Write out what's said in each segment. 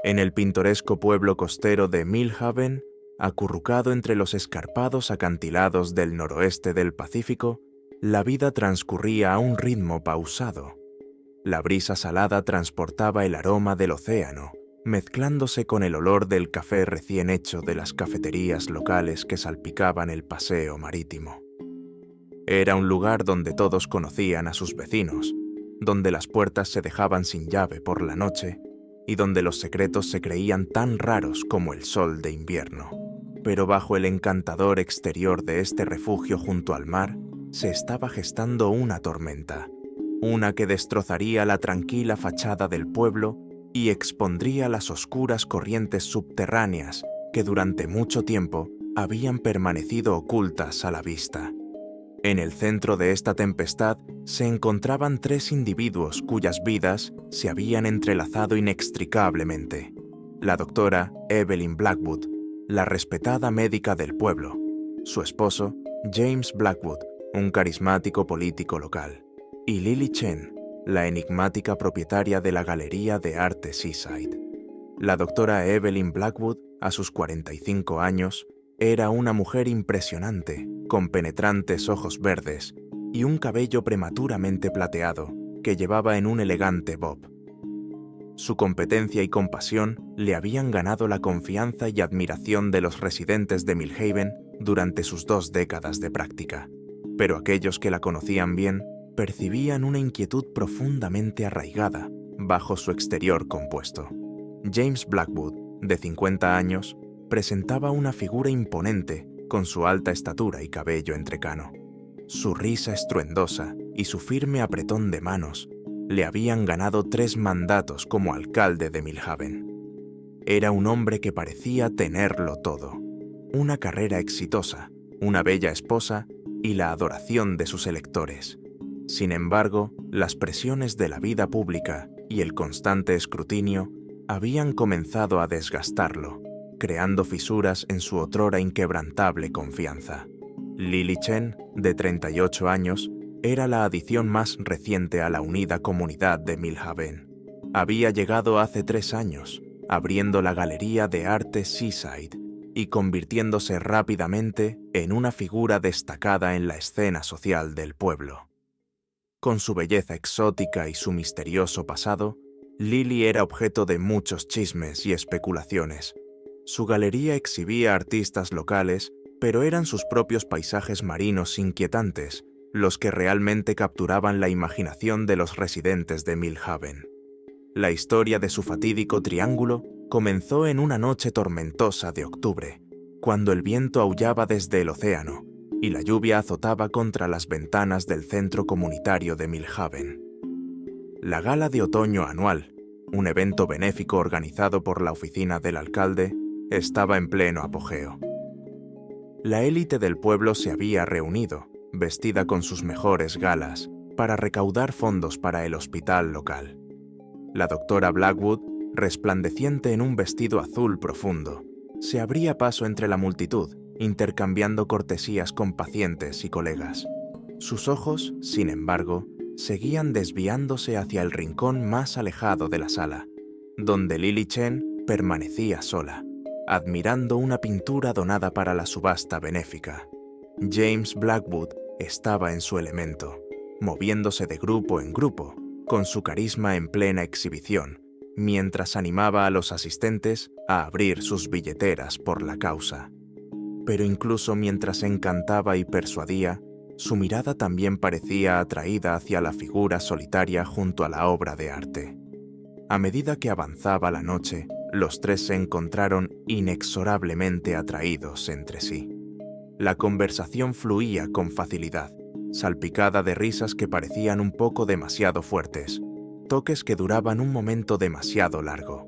En el pintoresco pueblo costero de Millhaven, acurrucado entre los escarpados acantilados del noroeste del Pacífico, la vida transcurría a un ritmo pausado. La brisa salada transportaba el aroma del océano, mezclándose con el olor del café recién hecho de las cafeterías locales que salpicaban el paseo marítimo. Era un lugar donde todos conocían a sus vecinos, donde las puertas se dejaban sin llave por la noche y donde los secretos se creían tan raros como el sol de invierno. Pero bajo el encantador exterior de este refugio junto al mar, se estaba gestando una tormenta, una que destrozaría la tranquila fachada del pueblo y expondría las oscuras corrientes subterráneas que durante mucho tiempo habían permanecido ocultas a la vista. En el centro de esta tempestad se encontraban tres individuos cuyas vidas se habían entrelazado inextricablemente. La doctora Evelyn Blackwood, la respetada médica del pueblo, su esposo, James Blackwood, un carismático político local, y Lily Chen, la enigmática propietaria de la Galería de Arte Seaside. La doctora Evelyn Blackwood, a sus 45 años, era una mujer impresionante, con penetrantes ojos verdes y un cabello prematuramente plateado que llevaba en un elegante bob. Su competencia y compasión le habían ganado la confianza y admiración de los residentes de Millhaven durante sus 2 décadas de práctica, pero aquellos que la conocían bien percibían una inquietud profundamente arraigada bajo su exterior compuesto. James Blackwood, de 50 años, presentaba una figura imponente con su alta estatura y cabello entrecano. Su risa estruendosa y su firme apretón de manos le habían ganado 3 mandatos como alcalde de Millhaven. Era un hombre que parecía tenerlo todo: una carrera exitosa, una bella esposa y la adoración de sus electores. Sin embargo, las presiones de la vida pública y el constante escrutinio habían comenzado a desgastarlo, creando fisuras en su otrora inquebrantable confianza. Lily Chen, de 38 años, era la adición más reciente a la unida comunidad de Millhaven. Había llegado hace 3 años, abriendo la Galería de Arte Seaside y convirtiéndose rápidamente en una figura destacada en la escena social del pueblo. Con su belleza exótica y su misterioso pasado, Lily era objeto de muchos chismes y especulaciones. Su galería exhibía artistas locales, pero eran sus propios paisajes marinos inquietantes los que realmente capturaban la imaginación de los residentes de Millhaven. La historia de su fatídico triángulo comenzó en una noche tormentosa de octubre, cuando el viento aullaba desde el océano y la lluvia azotaba contra las ventanas del centro comunitario de Millhaven. La gala de otoño anual, un evento benéfico organizado por la oficina del alcalde, estaba en pleno apogeo. La élite del pueblo se había reunido, vestida con sus mejores galas, para recaudar fondos para el hospital local. La doctora Blackwood, resplandeciente en un vestido azul profundo, se abría paso entre la multitud, intercambiando cortesías con pacientes y colegas. Sus ojos, sin embargo, seguían desviándose hacia el rincón más alejado de la sala, donde Lily Chen permanecía sola, admirando una pintura donada para la subasta benéfica. James Blackwood estaba en su elemento, moviéndose de grupo en grupo, con su carisma en plena exhibición, mientras animaba a los asistentes a abrir sus billeteras por la causa. Pero incluso mientras encantaba y persuadía, su mirada también parecía atraída hacia la figura solitaria junto a la obra de arte. A medida que avanzaba la noche, los 3 se encontraron inexorablemente atraídos entre sí. La conversación fluía con facilidad, salpicada de risas que parecían un poco demasiado fuertes, toques que duraban un momento demasiado largo.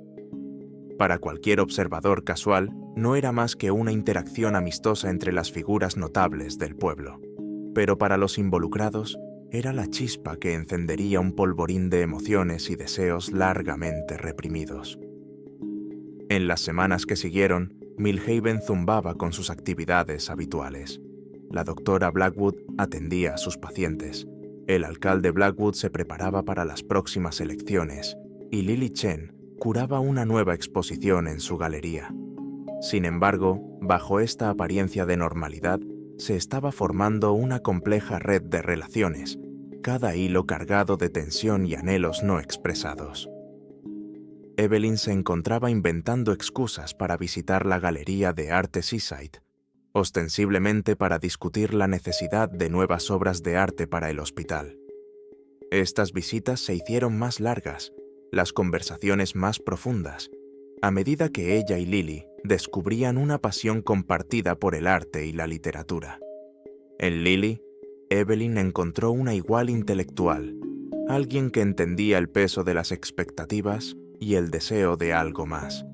Para cualquier observador casual, no era más que una interacción amistosa entre las figuras notables del pueblo, pero para los involucrados era la chispa que encendería un polvorín de emociones y deseos largamente reprimidos. En las semanas que siguieron, Millhaven zumbaba con sus actividades habituales. La doctora Blackwood atendía a sus pacientes, el alcalde Blackwood se preparaba para las próximas elecciones y Lily Chen curaba una nueva exposición en su galería. Sin embargo, bajo esta apariencia de normalidad, se estaba formando una compleja red de relaciones, cada hilo cargado de tensión y anhelos no expresados. Evelyn se encontraba inventando excusas para visitar la galería de arte Seaside, ostensiblemente para discutir la necesidad de nuevas obras de arte para el hospital. Estas visitas se hicieron más largas, las conversaciones más profundas, a medida que ella y Lily descubrían una pasión compartida por el arte y la literatura. En Lily, Evelyn encontró una igual intelectual, alguien que entendía el peso de las expectativas y el deseo de algo más.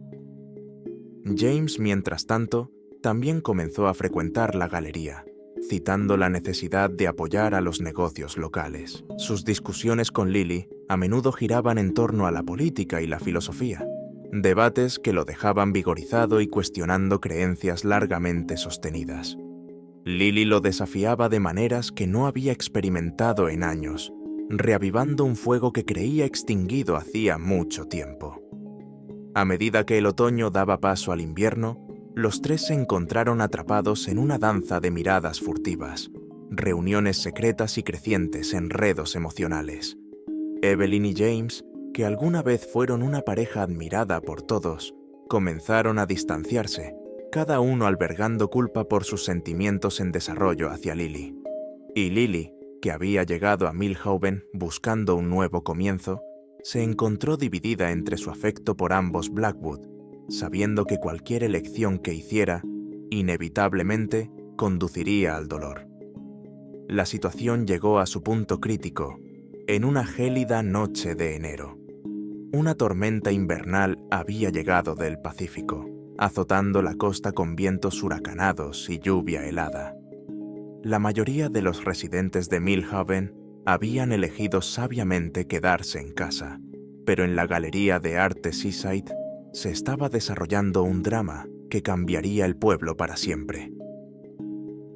James, mientras tanto, también comenzó a frecuentar la galería, citando la necesidad de apoyar a los negocios locales. Sus discusiones con Lily a menudo giraban en torno a la política y la filosofía, debates que lo dejaban vigorizado y cuestionando creencias largamente sostenidas. Lily lo desafiaba de maneras que no había experimentado en años, reavivando un fuego que creía extinguido hacía mucho tiempo. A medida que el otoño daba paso al invierno, los tres se encontraron atrapados en una danza de miradas furtivas, reuniones secretas y crecientes enredos emocionales. Evelyn y James, que alguna vez fueron una pareja admirada por todos, comenzaron a distanciarse, cada uno albergando culpa por sus sentimientos en desarrollo hacia Lily. Y Lily, que había llegado a Milhoven buscando un nuevo comienzo, se encontró dividida entre su afecto por ambos Blackwood, sabiendo que cualquier elección que hiciera, inevitablemente, conduciría al dolor. La situación llegó a su punto crítico en una gélida noche de enero. Una tormenta invernal había llegado del Pacífico, azotando la costa con vientos huracanados y lluvia helada. La mayoría de los residentes de Milhoven habían elegido sabiamente quedarse en casa, pero en la galería de arte Seaside se estaba desarrollando un drama que cambiaría el pueblo para siempre.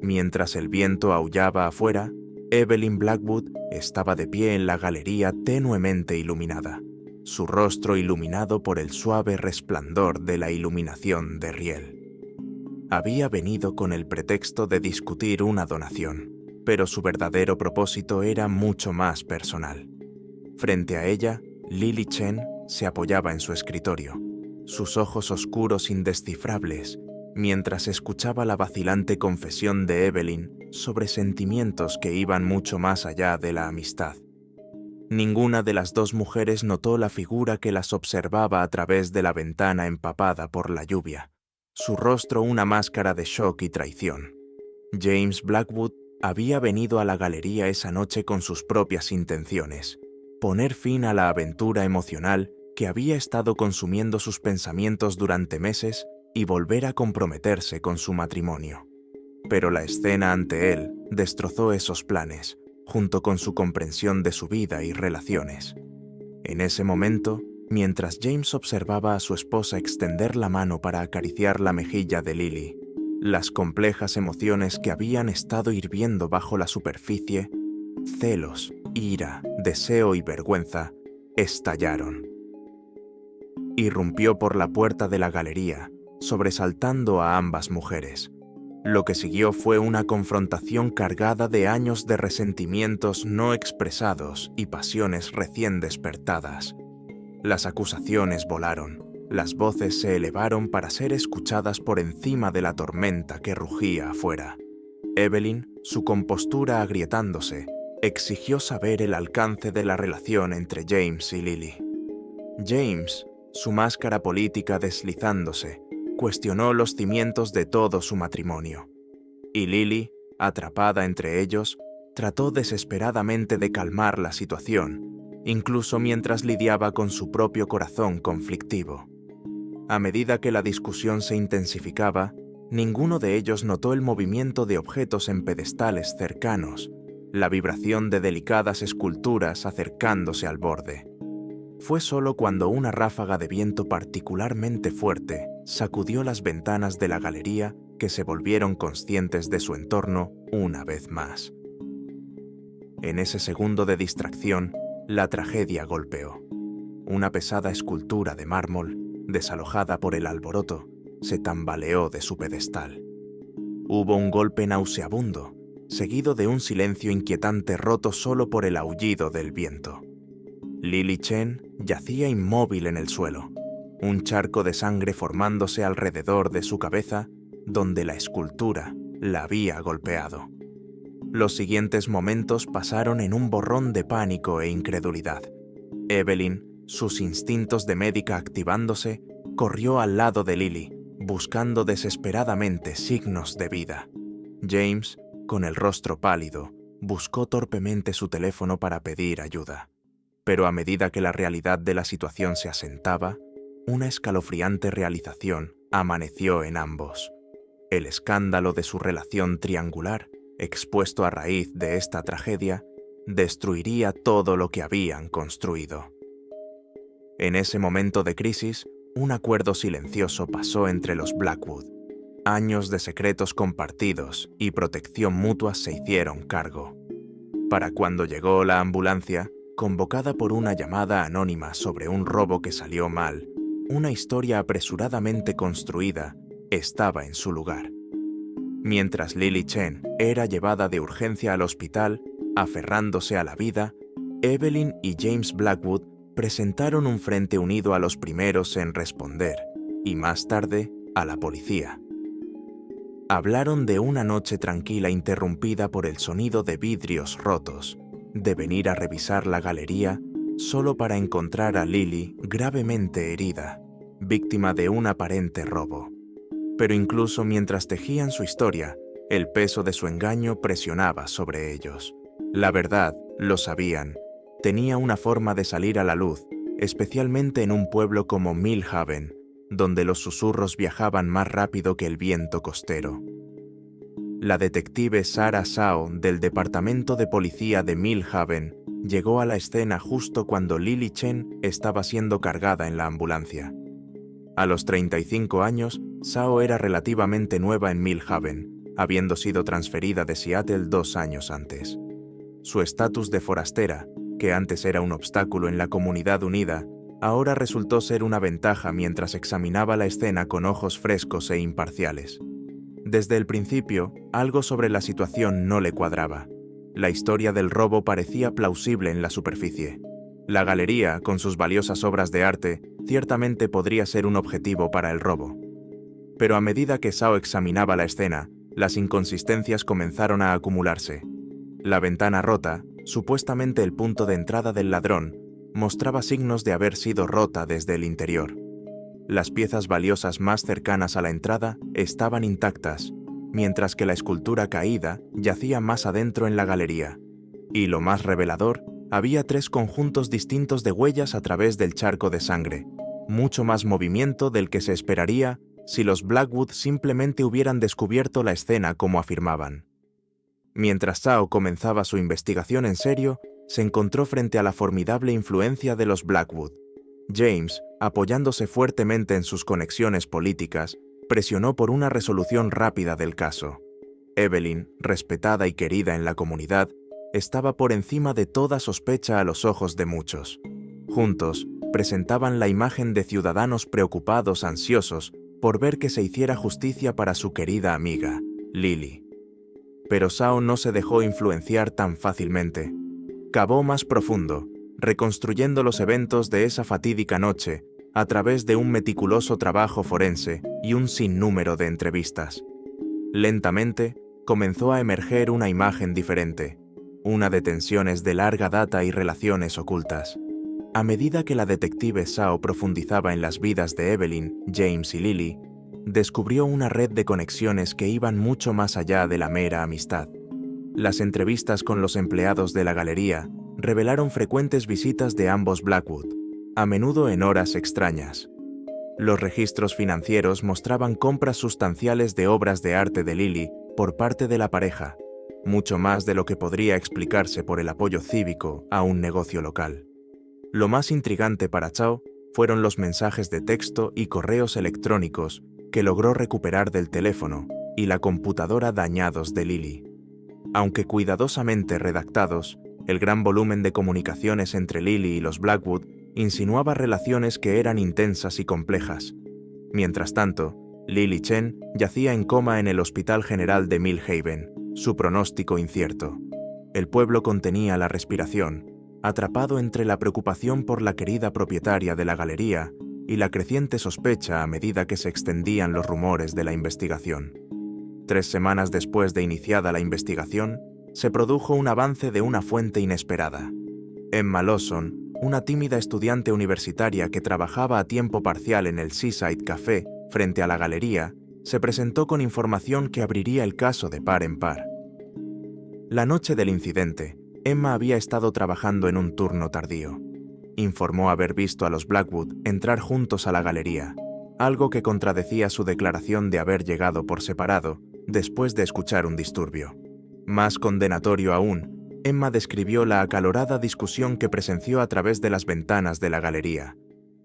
Mientras el viento aullaba afuera, Evelyn Blackwood estaba de pie en la galería tenuemente iluminada, su rostro iluminado por el suave resplandor de la iluminación de riel. Había venido con el pretexto de discutir una donación, pero su verdadero propósito era mucho más personal. Frente a ella, Lily Chen se apoyaba en su escritorio, sus ojos oscuros indescifrables, mientras escuchaba la vacilante confesión de Evelyn sobre sentimientos que iban mucho más allá de la amistad. Ninguna de las dos mujeres notó la figura que las observaba a través de la ventana empapada por la lluvia, su rostro una máscara de shock y traición. James Blackwood había venido a la galería esa noche con sus propias intenciones, poner fin a la aventura emocional que había estado consumiendo sus pensamientos durante meses y volver a comprometerse con su matrimonio. Pero la escena ante él destrozó esos planes, junto con su comprensión de su vida y relaciones. En ese momento, mientras James observaba a su esposa extender la mano para acariciar la mejilla de Lily, las complejas emociones que habían estado hirviendo bajo la superficie, celos, ira, deseo y vergüenza, estallaron. Irrumpió por la puerta de la galería, sobresaltando a ambas mujeres. Lo que siguió fue una confrontación cargada de años de resentimientos no expresados y pasiones recién despertadas. Las acusaciones volaron, las voces se elevaron para ser escuchadas por encima de la tormenta que rugía afuera. Evelyn, su compostura agrietándose, exigió saber el alcance de la relación entre James y Lily. James, su máscara política deslizándose, cuestionó los cimientos de todo su matrimonio. Y Lily, atrapada entre ellos, trató desesperadamente de calmar la situación, incluso mientras lidiaba con su propio corazón conflictivo. A medida que la discusión se intensificaba, ninguno de ellos notó el movimiento de objetos en pedestales cercanos, la vibración de delicadas esculturas acercándose al borde. Fue solo cuando una ráfaga de viento particularmente fuerte sacudió las ventanas de la galería que se volvieron conscientes de su entorno una vez más. En ese segundo de distracción, la tragedia golpeó. una pesada escultura de mármol, desalojada por el alboroto, se tambaleó de su pedestal. Hubo un golpe nauseabundo, seguido de un silencio inquietante roto solo por el aullido del viento. Lily Chen yacía inmóvil en el suelo, un charco de sangre formándose alrededor de su cabeza, donde la escultura la había golpeado. Los siguientes momentos pasaron en un borrón de pánico e incredulidad. Evelyn, sus instintos de médica activándose, corrió al lado de Lily, buscando desesperadamente signos de vida. James, con el rostro pálido, buscó torpemente su teléfono para pedir ayuda. Pero a medida que la realidad de la situación se asentaba, una escalofriante realización amaneció en ambos. El escándalo de su relación triangular, expuesto a raíz de esta tragedia, destruiría todo lo que habían construido. En ese momento de crisis, un acuerdo silencioso pasó entre los Blackwood. Años de secretos compartidos y protección mutua se hicieron cargo. Para cuando llegó la ambulancia, convocada por una llamada anónima sobre un robo que salió mal, una historia apresuradamente construida estaba en su lugar. Mientras Lily Chen era llevada de urgencia al hospital, aferrándose a la vida, Evelyn y James Blackwood presentaron un frente unido a los primeros en responder, y más tarde, a la policía. Hablaron de una noche tranquila interrumpida por el sonido de vidrios rotos, de venir a revisar la galería solo para encontrar a Lily gravemente herida, víctima de un aparente robo. Pero incluso mientras tejían su historia, el peso de su engaño presionaba sobre ellos. La verdad, lo sabían, tenía una forma de salir a la luz, especialmente en un pueblo como Millhaven, donde los susurros viajaban más rápido que el viento costero. La detective Sarah Zhao del Departamento de Policía de Millhaven llegó a la escena justo cuando Lily Chen estaba siendo cargada en la ambulancia. A los 35 años, Zhao era relativamente nueva en Millhaven, habiendo sido transferida de Seattle 2 años antes. Su estatus de forastera, que antes era un obstáculo en la comunidad unida, ahora resultó ser una ventaja mientras examinaba la escena con ojos frescos e imparciales. Desde el principio, algo sobre la situación no le cuadraba. La historia del robo parecía plausible en la superficie. La galería, con sus valiosas obras de arte, ciertamente podría ser un objetivo para el robo. Pero a medida que Zhao examinaba la escena, las inconsistencias comenzaron a acumularse. La ventana rota, supuestamente el punto de entrada del ladrón, mostraba signos de haber sido rota desde el interior. Las piezas valiosas más cercanas a la entrada estaban intactas, mientras que la escultura caída yacía más adentro en la galería. Y lo más revelador, había 3 conjuntos distintos de huellas a través del charco de sangre, mucho más movimiento del que se esperaría si los Blackwood simplemente hubieran descubierto la escena como afirmaban. Mientras Zhao comenzaba su investigación en serio, se encontró frente a la formidable influencia de los Blackwood. James, apoyándose fuertemente en sus conexiones políticas, presionó por una resolución rápida del caso. Evelyn, respetada y querida en la comunidad, estaba por encima de toda sospecha a los ojos de muchos. Juntos, presentaban la imagen de ciudadanos preocupados, ansiosos, por ver que se hiciera justicia para su querida amiga, Lily. Pero Zhao no se dejó influenciar tan fácilmente. Cavó más profundo, reconstruyendo los eventos de esa fatídica noche a través de un meticuloso trabajo forense y un sinnúmero de entrevistas. Lentamente, comenzó a emerger una imagen diferente, una de tensiones de larga data y relaciones ocultas. A medida que la detective Zhao profundizaba en las vidas de Evelyn, James y Lily, descubrió una red de conexiones que iban mucho más allá de la mera amistad. Las entrevistas con los empleados de la galería revelaron frecuentes visitas de ambos Blackwood, a menudo en horas extrañas. Los registros financieros mostraban compras sustanciales de obras de arte de Lily por parte de la pareja, mucho más de lo que podría explicarse por el apoyo cívico a un negocio local. Lo más intrigante para Zhao fueron los mensajes de texto y correos electrónicos que logró recuperar del teléfono y la computadora dañados de Lily. Aunque cuidadosamente redactados, el gran volumen de comunicaciones entre Lily y los Blackwood insinuaba relaciones que eran intensas y complejas. Mientras tanto, Lily Chen yacía en coma en el Hospital General de Millhaven, su pronóstico incierto. El pueblo contenía la respiración, atrapado entre la preocupación por la querida propietaria de la galería y la creciente sospecha a medida que se extendían los rumores de la investigación. 3 semanas después de iniciada la investigación, se produjo un avance de una fuente inesperada. Emma Lawson, una tímida estudiante universitaria que trabajaba a tiempo parcial en el Seaside Café frente a la galería, se presentó con información que abriría el caso de par en par. La noche del incidente, Emma había estado trabajando en un turno tardío. Informó haber visto a los Blackwood entrar juntos a la galería, algo que contradecía su declaración de haber llegado por separado después de escuchar un disturbio. Más condenatorio aún, Emma describió la acalorada discusión que presenció a través de las ventanas de la galería,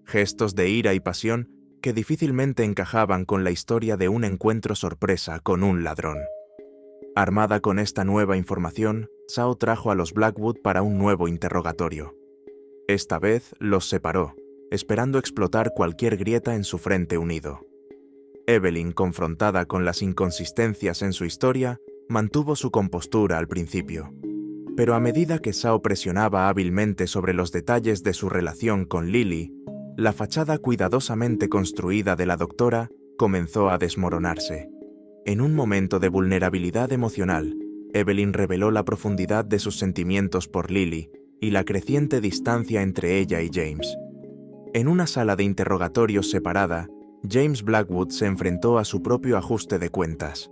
gestos de ira y pasión que difícilmente encajaban con la historia de un encuentro sorpresa con un ladrón. Armada con esta nueva información, Zhao trajo a los Blackwood para un nuevo interrogatorio. Esta vez los separó, esperando explotar cualquier grieta en su frente unido. Evelyn, confrontada con las inconsistencias en su historia, mantuvo su compostura al principio. Pero a medida que Zhao presionaba hábilmente sobre los detalles de su relación con Lily, la fachada cuidadosamente construida de la doctora comenzó a desmoronarse. En un momento de vulnerabilidad emocional, Evelyn reveló la profundidad de sus sentimientos por Lily y la creciente distancia entre ella y James. En una sala de interrogatorios separada, James Blackwood se enfrentó a su propio ajuste de cuentas.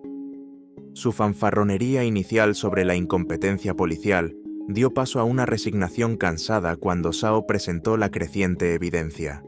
Su fanfarronería inicial sobre la incompetencia policial dio paso a una resignación cansada cuando Zhao presentó la creciente evidencia.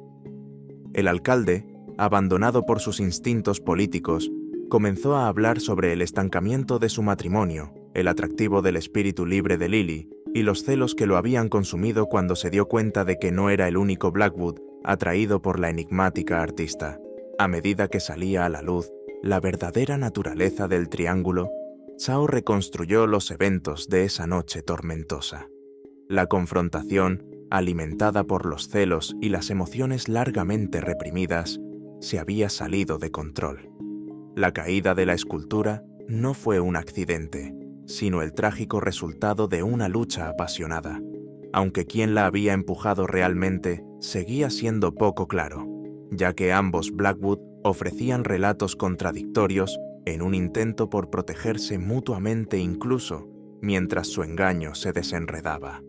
El alcalde, abandonado por sus instintos políticos, comenzó a hablar sobre el estancamiento de su matrimonio, el atractivo del espíritu libre de Lily y los celos que lo habían consumido cuando se dio cuenta de que no era el único Blackwood atraído por la enigmática artista. A medida que salía a la luz la verdadera naturaleza del triángulo, Zhao reconstruyó los eventos de esa noche tormentosa. La confrontación, alimentada por los celos y las emociones largamente reprimidas, se había salido de control. La caída de la escultura no fue un accidente, sino el trágico resultado de una lucha apasionada, aunque quien la había empujado realmente seguía siendo poco claro, ya que ambos Blackwood ofrecían relatos contradictorios en un intento por protegerse mutuamente incluso mientras su engaño se desenredaba.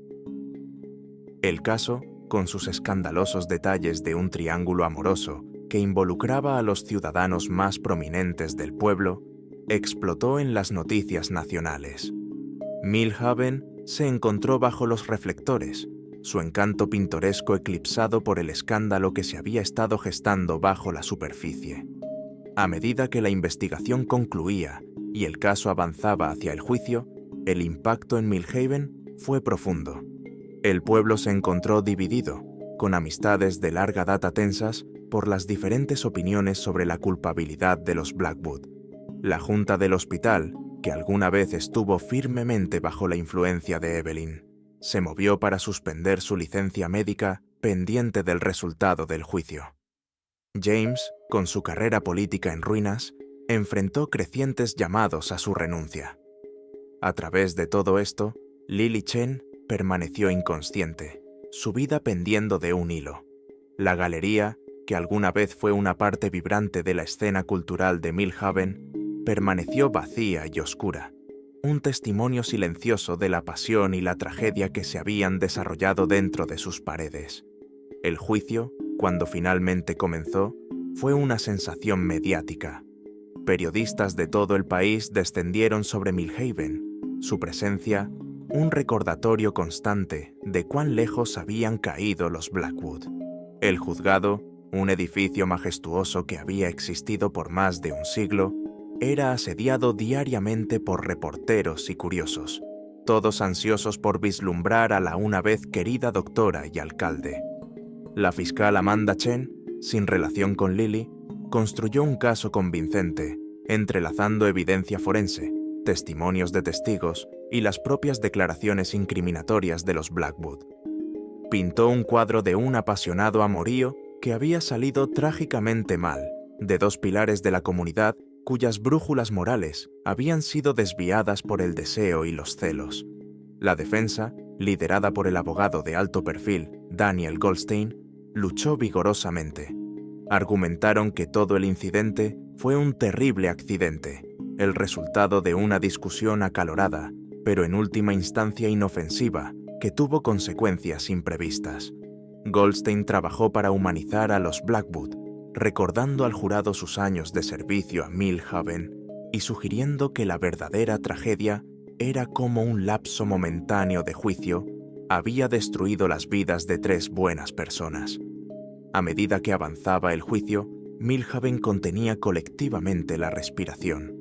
El caso, con sus escandalosos detalles de un triángulo amoroso que involucraba a los ciudadanos más prominentes del pueblo, explotó en las noticias nacionales. Millhaven se encontró bajo los reflectores, su encanto pintoresco eclipsado por el escándalo que se había estado gestando bajo la superficie. A medida que la investigación concluía y el caso avanzaba hacia el juicio, el impacto en Millhaven fue profundo. El pueblo se encontró dividido, con amistades de larga data tensas por las diferentes opiniones sobre la culpabilidad de los Blackwood. La junta del hospital, que alguna vez estuvo firmemente bajo la influencia de Evelyn, se movió para suspender su licencia médica pendiente del resultado del juicio. James, con su carrera política en ruinas, enfrentó crecientes llamados a su renuncia. A través de todo esto, Lily Chen permaneció inconsciente, su vida pendiendo de un hilo. La galería, que alguna vez fue una parte vibrante de la escena cultural de Millhaven, permaneció vacía y oscura, un testimonio silencioso de la pasión y la tragedia que se habían desarrollado dentro de sus paredes. El juicio, cuando finalmente comenzó, fue una sensación mediática. Periodistas de todo el país descendieron sobre Millhaven, su presencia, un recordatorio constante de cuán lejos habían caído los Blackwood. El juzgado, un edificio majestuoso que había existido por más de un siglo, era asediado diariamente por reporteros y curiosos, todos ansiosos por vislumbrar a la una vez querida doctora y alcalde. La fiscal Amanda Chen, sin relación con Lily, construyó un caso convincente, entrelazando evidencia forense, testimonios de testigos y las propias declaraciones incriminatorias de los Blackwood. Pintó un cuadro de un apasionado amorío que había salido trágicamente mal, de dos pilares de la comunidad cuyas brújulas morales habían sido desviadas por el deseo y los celos. La defensa, liderada por el abogado de alto perfil, Daniel Goldstein, luchó vigorosamente. Argumentaron que todo el incidente fue un terrible accidente, el resultado de una discusión acalorada, pero en última instancia inofensiva, que tuvo consecuencias imprevistas. Goldstein trabajó para humanizar a los Blackwood, recordando al jurado sus años de servicio a Millhaven y sugiriendo que la verdadera tragedia era como un lapso momentáneo de juicio había destruido las vidas de 3 buenas personas. A medida que avanzaba el juicio, Millhaven contenía colectivamente la respiración.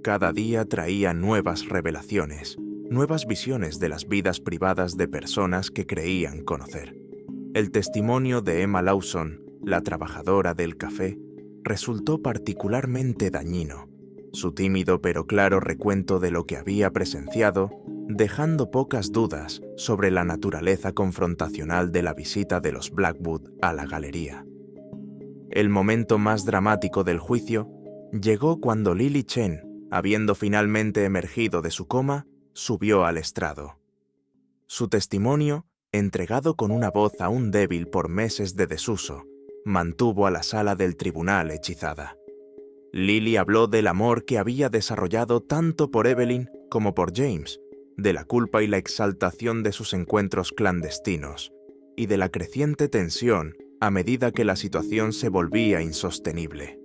Cada día traía nuevas revelaciones, nuevas visiones de las vidas privadas de personas que creían conocer. El testimonio de Emma Lawson, la trabajadora del café, resultó particularmente dañino. Su tímido pero claro recuento de lo que había presenciado, dejando pocas dudas sobre la naturaleza confrontacional de la visita de los Blackwood a la galería. El momento más dramático del juicio llegó cuando Lily Chen, habiendo finalmente emergido de su coma, subió al estrado. Su testimonio, entregado con una voz aún débil por meses de desuso, mantuvo a la sala del tribunal hechizada. Lily habló del amor que había desarrollado tanto por Evelyn como por James, de la culpa y la exaltación de sus encuentros clandestinos, y de la creciente tensión a medida que la situación se volvía insostenible.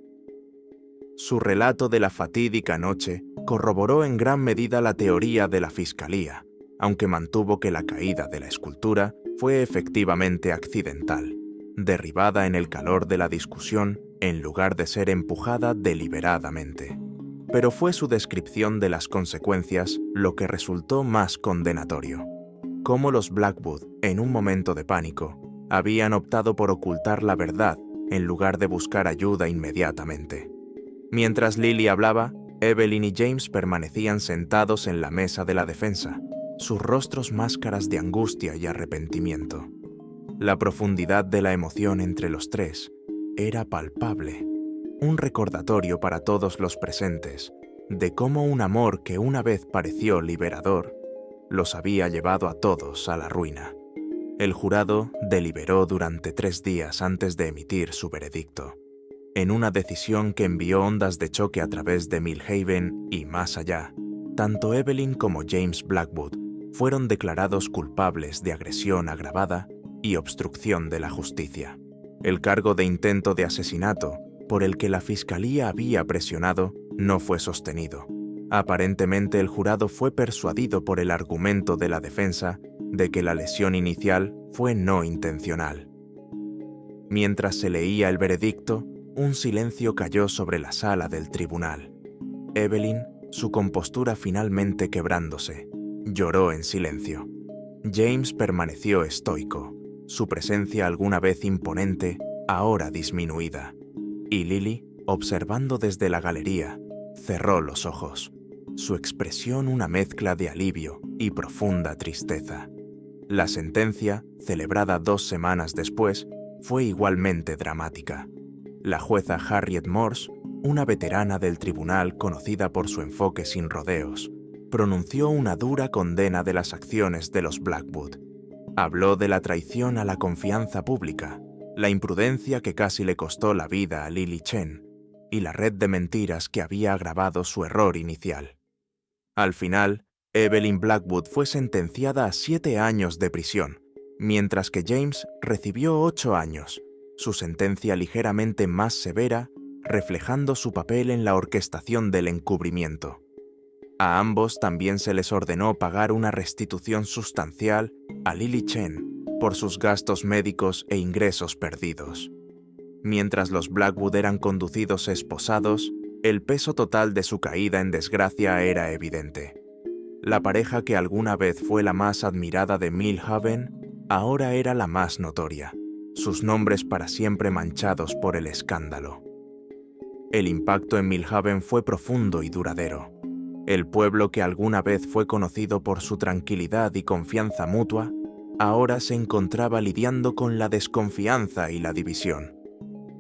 Su relato de la fatídica noche corroboró en gran medida la teoría de la Fiscalía, aunque mantuvo que la caída de la escultura fue efectivamente accidental, derribada en el calor de la discusión en lugar de ser empujada deliberadamente. Pero fue su descripción de las consecuencias lo que resultó más condenatorio. Cómo los Blackwood, en un momento de pánico, habían optado por ocultar la verdad en lugar de buscar ayuda inmediatamente. Mientras Lily hablaba, Evelyn y James permanecían sentados en la mesa de la defensa, sus rostros máscaras de angustia y arrepentimiento. La profundidad de la emoción entre los tres era palpable, un recordatorio para todos los presentes de cómo un amor que una vez pareció liberador los había llevado a todos a la ruina. El jurado deliberó durante 3 días antes de emitir su veredicto, en una decisión que envió ondas de choque a través de Millhaven y más allá. Tanto Evelyn como James Blackwood fueron declarados culpables de agresión agravada y obstrucción de la justicia. El cargo de intento de asesinato, por el que la Fiscalía había presionado, no fue sostenido. Aparentemente el jurado fue persuadido por el argumento de la defensa de que la lesión inicial fue no intencional. Mientras se leía el veredicto, un silencio cayó sobre la sala del tribunal. Evelyn, su compostura finalmente quebrándose, lloró en silencio. James permaneció estoico, su presencia alguna vez imponente, ahora disminuida. Y Lily, observando desde la galería, cerró los ojos, su expresión una mezcla de alivio y profunda tristeza. La sentencia, celebrada 2 semanas después, fue igualmente dramática. La jueza Harriet Morse, una veterana del tribunal conocida por su enfoque sin rodeos, pronunció una dura condena de las acciones de los Blackwood. Habló de la traición a la confianza pública, la imprudencia que casi le costó la vida a Lily Chen y la red de mentiras que había agravado su error inicial. Al final, Evelyn Blackwood fue sentenciada a 7 años de prisión, mientras que James recibió 8 años, su sentencia ligeramente más severa, reflejando su papel en la orquestación del encubrimiento. A ambos también se les ordenó pagar una restitución sustancial a Lily Chen por sus gastos médicos e ingresos perdidos. Mientras los Blackwood eran conducidos esposados, el peso total de su caída en desgracia era evidente. La pareja que alguna vez fue la más admirada de Millhaven, ahora era la más notoria, sus nombres para siempre manchados por el escándalo. El impacto en Millhaven fue profundo y duradero. El pueblo que alguna vez fue conocido por su tranquilidad y confianza mutua, ahora se encontraba lidiando con la desconfianza y la división.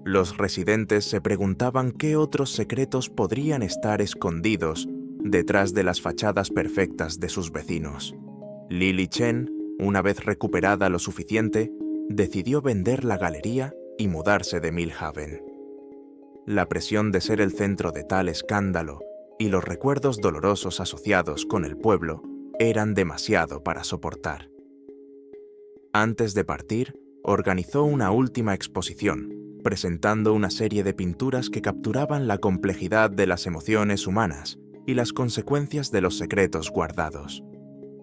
Los residentes se preguntaban qué otros secretos podrían estar escondidos detrás de las fachadas perfectas de sus vecinos. Lily Chen, una vez recuperada lo suficiente, decidió vender la galería y mudarse de Millhaven. La presión de ser el centro de tal escándalo y los recuerdos dolorosos asociados con el pueblo eran demasiado para soportar. Antes de partir, organizó una última exposición, presentando una serie de pinturas que capturaban la complejidad de las emociones humanas y las consecuencias de los secretos guardados.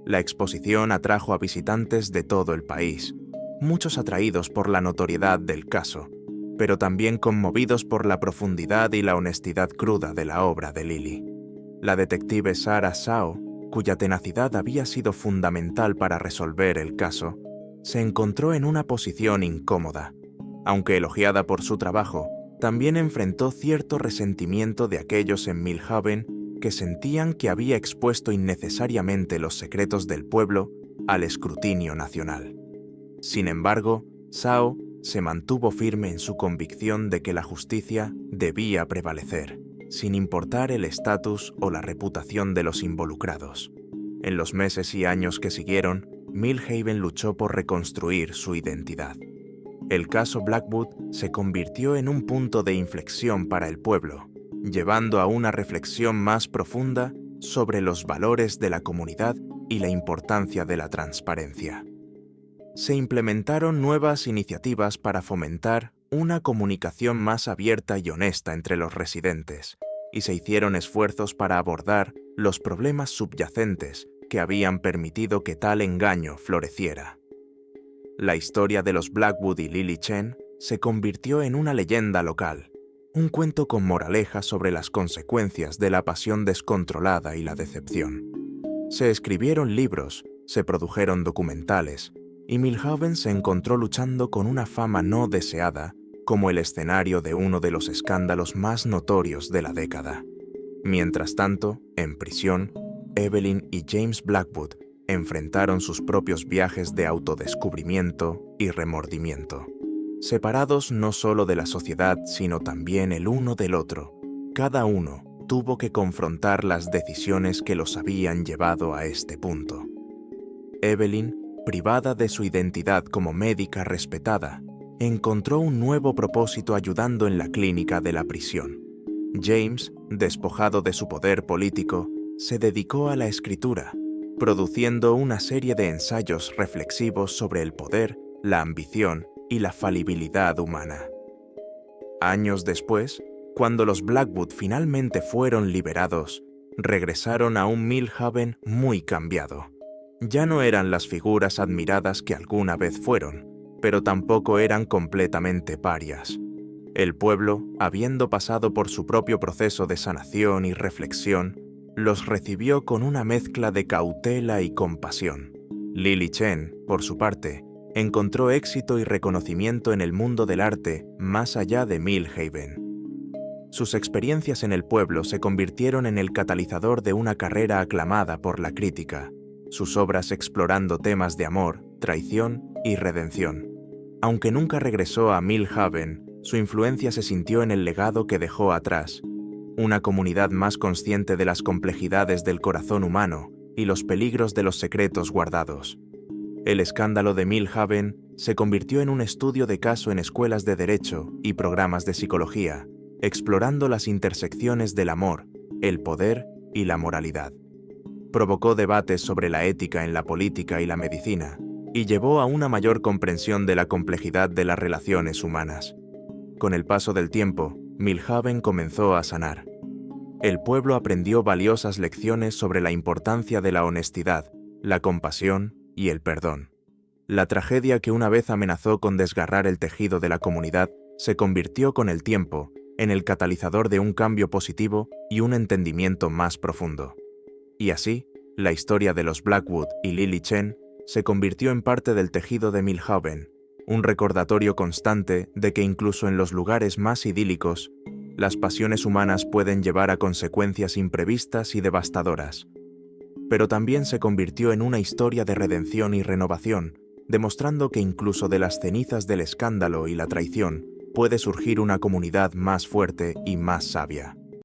La exposición atrajo a visitantes de todo el país, muchos atraídos por la notoriedad del caso, pero también conmovidos por la profundidad y la honestidad cruda de la obra de Lily. La detective Sarah Zhao, cuya tenacidad había sido fundamental para resolver el caso, se encontró en una posición incómoda. Aunque elogiada por su trabajo, también enfrentó cierto resentimiento de aquellos en Millhaven que sentían que había expuesto innecesariamente los secretos del pueblo al escrutinio nacional. Sin embargo, Zhao se mantuvo firme en su convicción de que la justicia debía prevalecer, sin importar el estatus o la reputación de los involucrados. En los meses y años que siguieron, Millhaven luchó por reconstruir su identidad. El caso Blackwood se convirtió en un punto de inflexión para el pueblo, llevando a una reflexión más profunda sobre los valores de la comunidad y la importancia de la transparencia. Se implementaron nuevas iniciativas para fomentar una comunicación más abierta y honesta entre los residentes, y se hicieron esfuerzos para abordar los problemas subyacentes que habían permitido que tal engaño floreciera. La historia de los Blackwood y Lily Chen se convirtió en una leyenda local, un cuento con moraleja sobre las consecuencias de la pasión descontrolada y la decepción. Se escribieron libros, se produjeron documentales, y Millhaven se encontró luchando con una fama no deseada como el escenario de uno de los escándalos más notorios de la década. Mientras tanto, en prisión, Evelyn y James Blackwood enfrentaron sus propios viajes de autodescubrimiento y remordimiento. Separados no solo de la sociedad, sino también el uno del otro, cada uno tuvo que confrontar las decisiones que los habían llevado a este punto. Evelyn, privada de su identidad como médica respetada, encontró un nuevo propósito ayudando en la clínica de la prisión. James, despojado de su poder político, se dedicó a la escritura, produciendo una serie de ensayos reflexivos sobre el poder, la ambición y la falibilidad humana. Años después, cuando los Blackwood finalmente fueron liberados, regresaron a un Millhaven muy cambiado. Ya no eran las figuras admiradas que alguna vez fueron, pero tampoco eran completamente parias. El pueblo, habiendo pasado por su propio proceso de sanación y reflexión, los recibió con una mezcla de cautela y compasión. Lily Chen, por su parte, encontró éxito y reconocimiento en el mundo del arte más allá de Millhaven. Sus experiencias en el pueblo se convirtieron en el catalizador de una carrera aclamada por la crítica, sus obras explorando temas de amor, traición y redención. Aunque nunca regresó a Millhaven, su influencia se sintió en el legado que dejó atrás, una comunidad más consciente de las complejidades del corazón humano y los peligros de los secretos guardados. El escándalo de Millhaven se convirtió en un estudio de caso en escuelas de derecho y programas de psicología, explorando las intersecciones del amor, el poder y la moralidad. Provocó debates sobre la ética en la política y la medicina, y llevó a una mayor comprensión de la complejidad de las relaciones humanas. Con el paso del tiempo, Millhaven comenzó a sanar. El pueblo aprendió valiosas lecciones sobre la importancia de la honestidad, la compasión y el perdón. La tragedia que una vez amenazó con desgarrar el tejido de la comunidad se convirtió con el tiempo en el catalizador de un cambio positivo y un entendimiento más profundo. Y así, la historia de los Blackwood y Lily Chen se convirtió en parte del tejido de Millhaven, un recordatorio constante de que incluso en los lugares más idílicos, las pasiones humanas pueden llevar a consecuencias imprevistas y devastadoras. Pero también se convirtió en una historia de redención y renovación, demostrando que incluso de las cenizas del escándalo y la traición puede surgir una comunidad más fuerte y más sabia.